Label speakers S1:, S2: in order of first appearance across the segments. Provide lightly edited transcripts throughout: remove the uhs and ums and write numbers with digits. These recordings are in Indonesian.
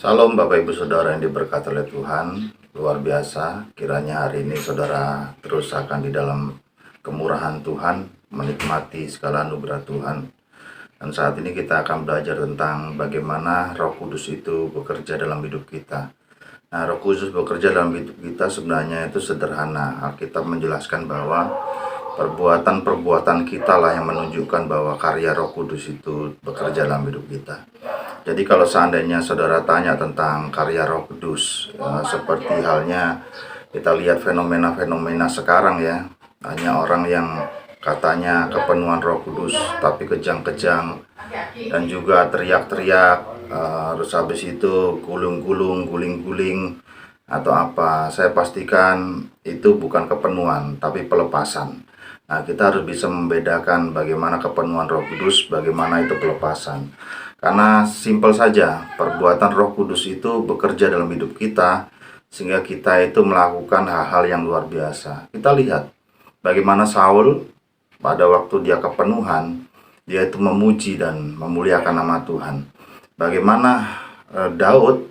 S1: Salam Bapak Ibu Saudara yang diberkati oleh Tuhan. Luar biasa, kiranya hari ini saudara terus akan di dalam kemurahan Tuhan, menikmati segala anugerah Tuhan. Dan saat ini kita akan belajar tentang bagaimana Roh Kudus itu bekerja dalam hidup kita. Nah, Roh Kudus bekerja dalam hidup kita sebenarnya itu sederhana. Alkitab menjelaskan bahwa perbuatan-perbuatan kita lah yang menunjukkan bahwa karya Roh Kudus itu bekerja dalam hidup kita. Jadi kalau seandainya saudara tanya tentang karya Roh Kudus, seperti halnya kita lihat fenomena-fenomena sekarang ya, hanya orang yang katanya kepenuhan Roh Kudus tapi kejang-kejang dan juga teriak-teriak, terus habis itu gulung-gulung, guling-guling atau apa. Saya pastikan itu bukan kepenuhan tapi pelepasan. Nah, kita harus bisa membedakan bagaimana kepenuhan Roh Kudus, bagaimana itu pelepasan. Karena simpel saja, perbuatan Roh Kudus itu bekerja dalam hidup kita sehingga kita itu melakukan hal-hal yang luar biasa. Kita lihat bagaimana Saul pada waktu dia kepenuhan, dia itu memuji dan memuliakan nama Tuhan. Bagaimana Daud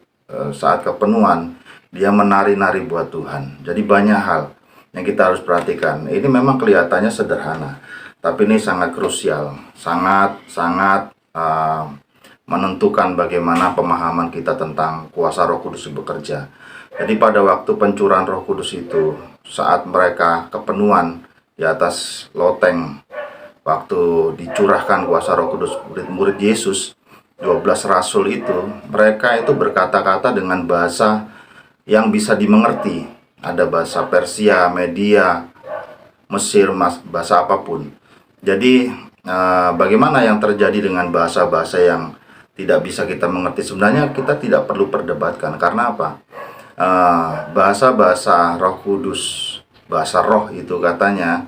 S1: saat kepenuhan, dia menari-nari buat Tuhan. Jadi banyak hal yang kita harus perhatikan. Ini memang kelihatannya sederhana, tapi ini sangat krusial, sangat menentukan bagaimana pemahaman kita tentang kuasa Roh Kudus bekerja. Jadi pada waktu pencurahan Roh Kudus itu, saat mereka kepenuhan di atas loteng, waktu dicurahkan kuasa Roh Kudus, murid-murid Yesus, 12 rasul itu, mereka itu berkata-kata dengan bahasa yang bisa dimengerti. Ada bahasa Persia, Media, Mesir, bahasa apapun. Jadi bagaimana yang terjadi dengan bahasa-bahasa yang tidak bisa kita mengerti? Sebenarnya kita tidak perlu perdebatkan. Karena apa? Bahasa-bahasa Roh Kudus, bahasa roh itu katanya,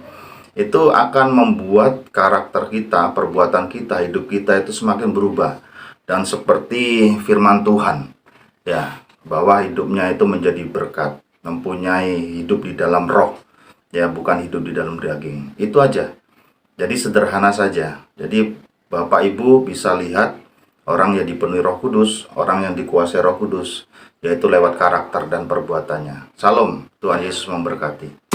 S1: itu akan membuat karakter kita, perbuatan kita, hidup kita itu semakin berubah. Dan seperti firman Tuhan, ya, bahwa hidupnya itu menjadi berkat, mempunyai hidup di dalam roh, ya, bukan hidup di dalam daging. Itu aja. Jadi sederhana saja. Jadi Bapak Ibu bisa lihat orang yang dipenuhi Roh Kudus, orang yang dikuasai Roh Kudus, yaitu lewat karakter dan perbuatannya. Salam, Tuhan Yesus memberkati.